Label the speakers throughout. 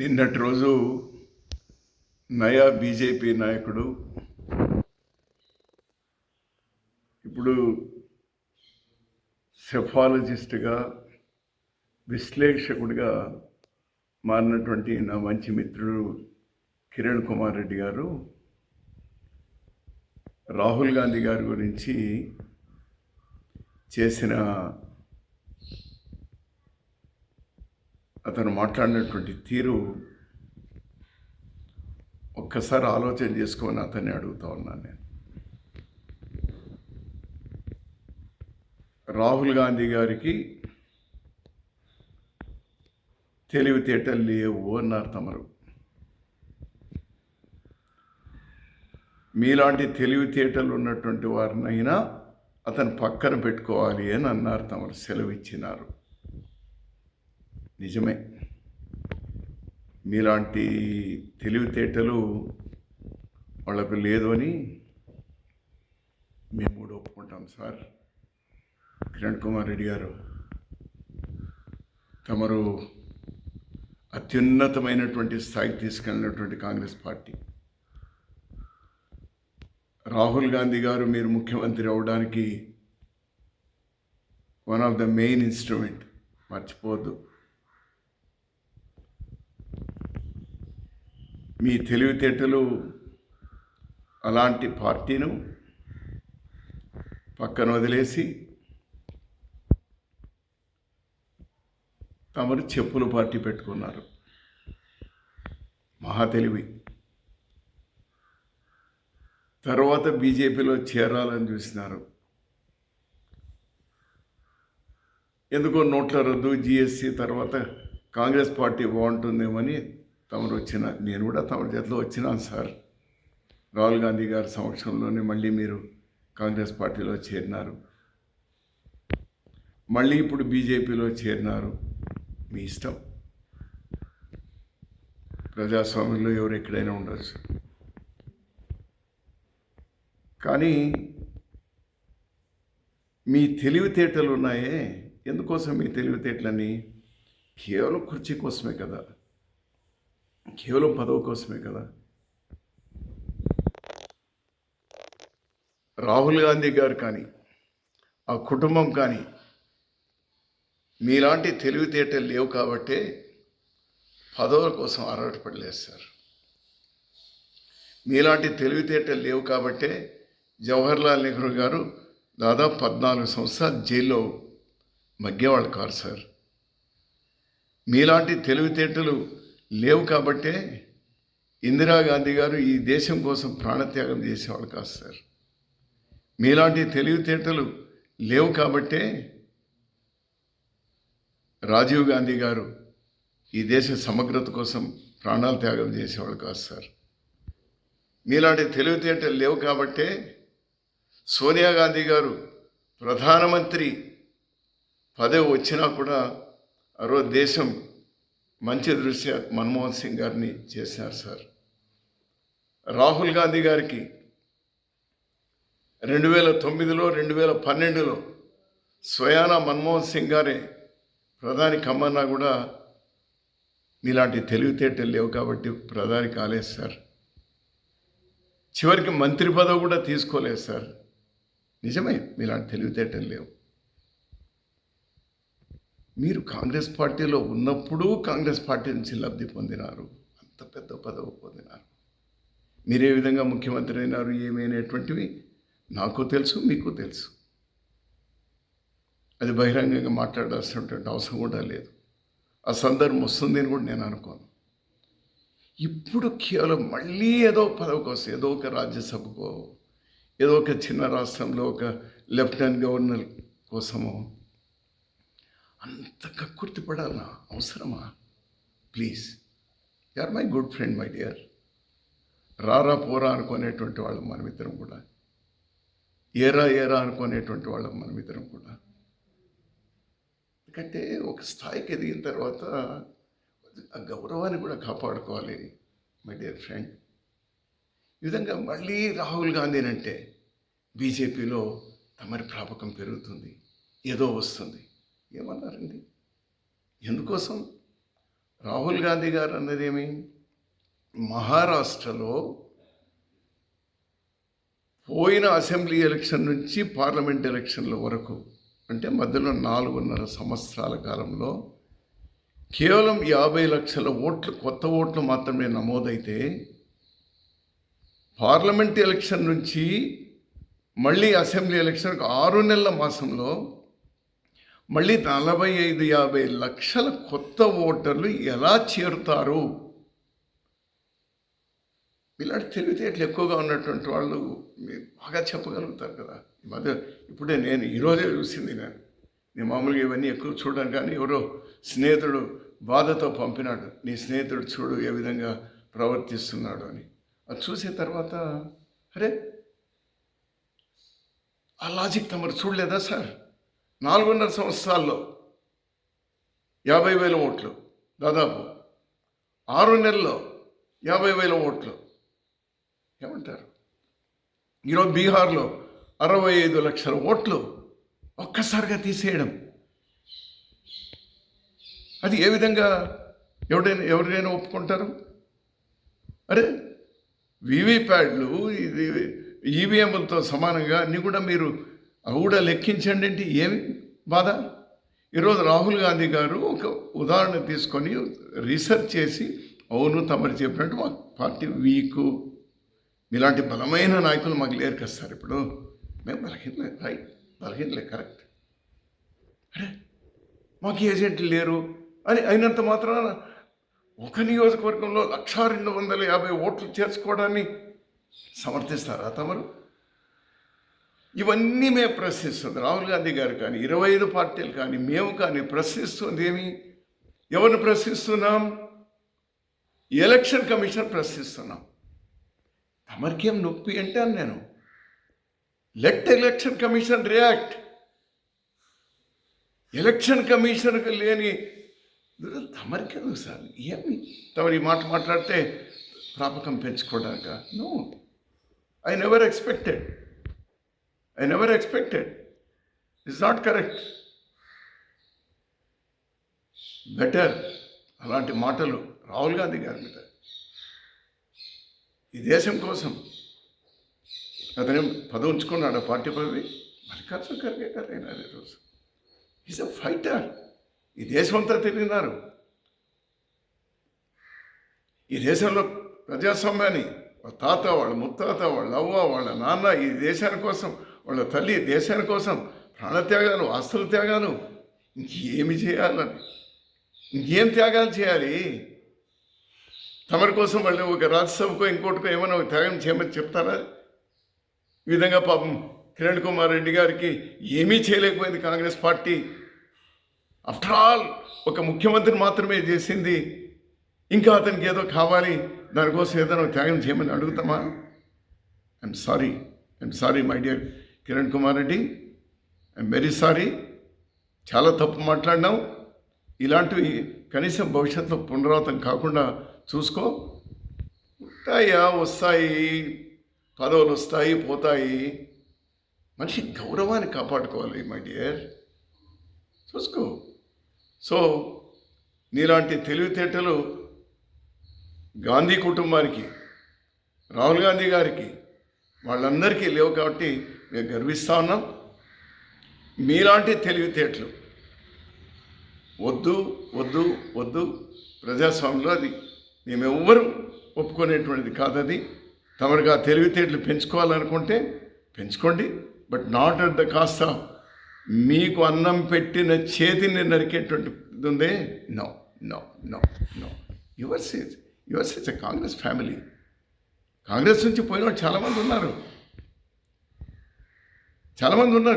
Speaker 1: నిన్నటి రోజు నయా బీజేపీ నాయకుడు ఇప్పుడు సెఫాలజిస్ట్గా విశ్లేషకుడిగా మారినటువంటి నా మంచి మిత్రుడు కిరణ్ కుమార్ రెడ్డి గారు రాహుల్ గాంధీ గారి గురించి చేసిన అతను మాట్లాడినటువంటి తీరు ఒక్కసారి ఆలోచన చేసుకొని అతన్ని అడుగుతా ఉన్నాను నేను. రాహుల్ గాంధీ గారికి తెలివితేటలు లేవు అన్నారు తమరు. మీలాంటి తెలివితేటలు ఉన్నటువంటి వారినైనా అతను పక్కన పెట్టుకోవాలి అని అన్నారు తమరు, సెలవు ఇచ్చినారు. నిజమే, మీలాంటి తెలివితేటలు వాళ్ళకు లేదు అని మేము కూడా ఒప్పుకుంటాం సార్. కిరణ్ కుమార్ రెడ్డి గారు, తమరు అత్యున్నతమైనటువంటి స్థాయికి తీసుకెళ్ళినటువంటి కాంగ్రెస్ పార్టీ, రాహుల్ గాంధీ గారు మీరు ముఖ్యమంత్రి అవ్వడానికి one of the main instrument, మర్చిపోవద్దు. మీ తెలివితేటలు అలాంటి పార్టీను పక్కన వదిలేసి తమరు చెప్పుల పార్టీ పెట్టుకున్నారు. మహా తెలివి. తర్వాత బీజేపీలో చేరాలని చూసినారు. ఎందుకో నోట్ల రద్దు, జిఎస్టీ తర్వాత కాంగ్రెస్ పార్టీ బాగుంటుందేమని తమరు వచ్చిన, నేను కూడా తమరి చేతిలో వచ్చినాను సార్. రాహుల్ గాంధీ గారి సమక్షంలోనే మళ్ళీ మీరు కాంగ్రెస్ పార్టీలో చేరినారు, మళ్ళీ ఇప్పుడు బీజేపీలో చేరినారు. మీ ఇష్టం, ప్రజాస్వామ్యంలో ఎవరు ఎక్కడైనా ఉండొచ్చు. కానీ మీ తెలివితేటలు ఉన్నాయే, ఎందుకోసం మీ తెలివితేటలని? కేవలం కుర్చీ కోసమే కదా, కేవలం పదవి కోసమే కదా. రాహుల్ గాంధీ గారు కానీ ఆ కుటుంబం కానీ మీలాంటి తెలివితేటలు లేవు కాబట్టే పదవుల కోసం ఆరాటపడలేదు సార్. మీలాంటి తెలివితేటలు లేవు కాబట్టే జవహర్లాల్ నెహ్రూ గారు దాదాపు 14 సంవత్సరాలు జైల్లో మగ్గేవాళ్ళు కాదు సార్. మీలాంటి తెలివితేటలు లేవు కాబట్టే ఇందిరాగాంధీ గారు ఈ దేశం కోసం ప్రాణత్యాగం చేసేవాళ్ళు కాదు సార్. మీలాంటి తెలివితేటలు లేవు కాబట్టే రాజీవ్ గాంధీ గారు ఈ దేశ సమగ్రత కోసం ప్రాణాలు త్యాగం చేసేవాళ్ళు కాదు సార్. మీలాంటి తెలివితేటలు లేవు కాబట్టే సోనియా గాంధీ గారు ప్రధానమంత్రి పదవి వచ్చినా కూడా ఆ రోజు దేశం మంచి దృష్ట్యా మన్మోహన్ సింగ్ గారిని చేసినారు సార్. రాహుల్ గాంధీ గారికి 2009లో 2012లో స్వయానా మన్మోహన్ సింగ్ గారే ప్రధాని కమ్మన్నా కూడా మీలాంటి తెలివితేటలు లేవు కాబట్టి ప్రధాని కాలేదు సార్. చివరికి మంత్రి పదవి కూడా తీసుకోలేదు సార్. నిజమే, మీలాంటి తెలివితేటలు లేవు. మీరు కాంగ్రెస్ పార్టీలో ఉన్నప్పుడు కాంగ్రెస్ పార్టీ నుంచి లబ్ధి పొందినారు, అంత పెద్ద పదవి పొందినారు. మీరే విధంగా ముఖ్యమంత్రి అయినారు ఏమైనటువంటివి నాకు తెలుసు, మీకు తెలుసు. అది బహిరంగంగా మాట్లాడాల్సినటువంటి అవసరం కూడా లేదు. ఆ సందర్భం వస్తుందని కూడా నేను అనుకోను. ఇప్పుడు కేవలం మళ్ళీ ఏదో పదవి కోసం, ఏదో ఒక రాజ్యసభకో, ఏదో ఒక చిన్న రాష్ట్రంలో ఒక లెఫ్టినెంట్ గవర్నర్ కోసమో అంత కక్కుర్తి పడాలనా? అవసరమా? Please, you are my good friend my dear. రారా పోరా అనుకునేటువంటి వాళ్ళం మనమిద్దరం కూడా, ఏరా ఏరా అనుకునేటువంటి వాళ్ళం మనమిద్దరం కూడా. ఎందుకంటే ఒక స్థాయికి ఎదిగిన తర్వాత ఆ గౌరవాన్ని కూడా కాపాడుకోవాలి మై డియర్ ఫ్రెండ్. ఈ విధంగా మళ్ళీ రాహుల్ గాంధీనంటే బీజేపీలో తమరి ప్రాపకం పెరుగుతుంది, ఏదో వస్తుంది. ఏమన్నారండి? ఎందుకోసం? రాహుల్ గాంధీ గారు అన్నదేమి, మహారాష్ట్రలో పోయిన అసెంబ్లీ ఎలక్షన్ నుంచి పార్లమెంట్ ఎలక్షన్ల వరకు, అంటే మధ్యలో 4.5 సంవత్సరాల కాలంలో కేవలం 50 లక్షల ఓట్లు, కొత్త ఓట్లు మాత్రమే నమోదైతే, పార్లమెంట్ ఎలక్షన్ నుంచి మళ్ళీ అసెంబ్లీ ఎలక్షన్కి 6 నెలల మాసంలో మళ్ళీ 45-50 లక్షల కొత్త ఓటర్లు ఎలా చేరుతారు? ఇలాంటి తెలివితేటలు ఎక్కువగా ఉన్నటువంటి వాళ్ళు బాగా చెప్పగలుగుతారు కదా. ఈ మధ్య ఇప్పుడే నేను ఈరోజే చూసింది, నేను మామూలుగా ఇవన్నీ ఎక్కువ చూడడం, కానీ ఎవరో స్నేహితుడు బాధతో పంపినాడు, నీ స్నేహితుడు చూడు ఏ విధంగా ప్రవర్తిస్తున్నాడు అని. అది చూసిన తర్వాత అరే, ఆ లాజిక్ తమరు చూడలేదా సార్? 4.5 సంవత్సరాల్లో 50,000 ఓట్లు, దాదాపు 6 నెలల్లో 50,000 ఓట్లు. ఏమంటారు? ఈరోజు బీహార్లో 65 లక్షల ఓట్లు ఒక్కసారిగా తీసేయడం, అది ఏ విధంగా ఎవరైనా ఒప్పుకుంటారు? అరే, వీవీప్యాడ్లు ఇది ఈవీఎంలతో సమానంగా అన్నీ కూడా మీరు అవి కూడా లెక్కించండి అంటే ఏమి బాధ? ఈరోజు రాహుల్ గాంధీ గారు ఒక ఉదాహరణ తీసుకొని రీసెర్చ్ చేసి, అవును తమరు చెప్పినట్టు మా పార్టీ వీకు, ఇలాంటి బలమైన నాయకులు మాకు లేరు కదా సార్, ఇప్పుడు మేము బలహీనలే, రైట్, బలహీనలే, కరెక్ట్. అరే, మాకు ఏజెంట్లు లేరు అని అయినంత మాత్రాన ఒక నియోజకవర్గంలో 1,250 ఓట్లు చేర్చుకోవడాన్ని సమర్థిస్తారా తమరు? ఇవన్నీ మేము ప్రశ్నిస్తుంది రాహుల్ గాంధీ గారు కానీ 25 పార్టీలు కానీ మేము కానీ ప్రశ్నిస్తుంది ఏమి? ఎవరిని ప్రశ్నిస్తున్నాం? ఎలక్షన్ కమిషన్ ప్రశ్నిస్తున్నాం. తమరికేం నొప్పి అంటే నేను, లెట్ ఎలక్షన్ కమిషన్ రియాక్ట్. ఎలక్షన్ కమిషన్కి లేని తమరికేందుకు సార్? ఏమి తమరు ఈ మాట మాట్లాడితే ప్రాపకం పెంచుకోవడాక? No, I never expected. It's not correct. Better అలాంటి మాటలు రాహుల్ గాంధీ గారి మీద, ఈ దేశం కోసం అతనే పదవి ఉంచుకున్నాడు, పార్టీ పదవి. మల్లికార్జున ఖర్గే గారు అయినారు ఈరోజు. Is a fighter. ఈ దేశం అంతా తిరిగినారు. ఈ దేశంలో ప్రజాస్వామ్యాన్ని వాళ్ళ తాత, వాళ్ళ ముత్తాత, వాళ్ళ అవ్వ, వాళ్ళ నాన్న ఈ దేశాని కోసం, వాళ్ళ తల్లి దేశాని కోసం ప్రాణత్యాగాలు, ఆస్తుల త్యాగాలు, ఇంకేమి చేయాలని, ఇంకేం త్యాగాలు చేయాలి? తమరి కోసం వాళ్ళు ఒక రాజ్యసభకో ఇంకోటికో ఏమైనా ఒక త్యాగం చేయమని చెప్తారా? ఈ విధంగా పాపం కిరణ్ కుమార్ రెడ్డి గారికి ఏమీ చేయలేకపోయింది కాంగ్రెస్ పార్టీ. ఆఫ్టర్ ఆల్ ఒక ముఖ్యమంత్రి మాత్రమే చేసింది, ఇంకా అతనికి ఏదో కావాలి, దానికోసం ఏదైనా త్యాగం చేయమని అడుగుతామా? I'm sorry my dear Kiran Kumar Reddy, I'm very sorry. చాలా తప్పు మాట్లాడినాం. ఇలాంటివి కనీసం భవిష్యత్తులో పునరావృతం కాకుండా చూసుకో. వస్తాయి, పదవులు వస్తాయి, పోతాయి. మనిషి గౌరవాన్ని కాపాడుకోవాలి మై డియర్, చూసుకో. సో నీలాంటి తెలివితేటలు గాంధీ కుటుంబానికి, రాహుల్ గాంధీ గారికి, వాళ్ళందరికీ లేవు కాబట్టి మేము గర్విస్తూ ఉన్నాం. మీలాంటి తెలివితేటలు వద్దు. ప్రజాస్వామ్యంలో అది మేమెవ్వరూ ఒప్పుకునేటువంటిది కాదది. తమరుగా తెలివితేటలు పెంచుకోవాలనుకుంటే పెంచుకోండి, but not at the cost of మీకు అన్నం పెట్టిన చేతిని నరికేటువంటి ఉందే. No. Yours is a Congress family. Congress నుంచి పోయిన వాళ్ళు చాలామంది ఉన్నారు.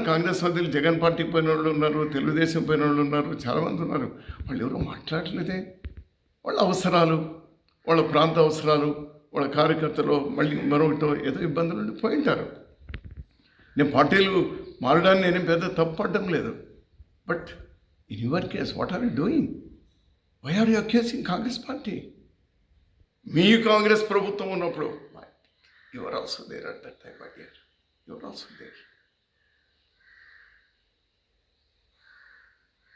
Speaker 1: కాంగ్రెస్ సభ్యులు జగన్ పార్టీకి పోయిన వాళ్ళు ఉన్నారు, తెలుగుదేశం పోయిన వాళ్ళు ఉన్నారు, చాలామంది ఉన్నారు. వాళ్ళు ఎవరో మాట్లాడలేదే. వాళ్ళ అవసరాలు, వాళ్ళ ప్రాంత అవసరాలు, వాళ్ళ కార్యకర్తలు మళ్ళీ మరొకటో ఏదో ఇబ్బందులు ఉండి పోయింటారు. నేను పార్టీలు మారడాన్ని నేనేం పెద్ద తప్పడం లేదు. But in your case what are you doing? Why are you accusing Congress party? మీ కాంగ్రెస్ ప్రభుత్వం ఉన్నప్పుడు you are also there at that time, my dear. You are also there.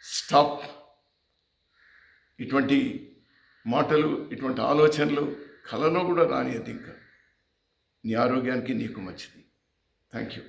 Speaker 1: Stop ఇటువంటి మాటలు, ఇటువంటి ఆలోచనలు కలలో కూడా రానియద్దు ఇంకా. నీ ఆరోగ్యానికి నీకు మంచిది. Thank you.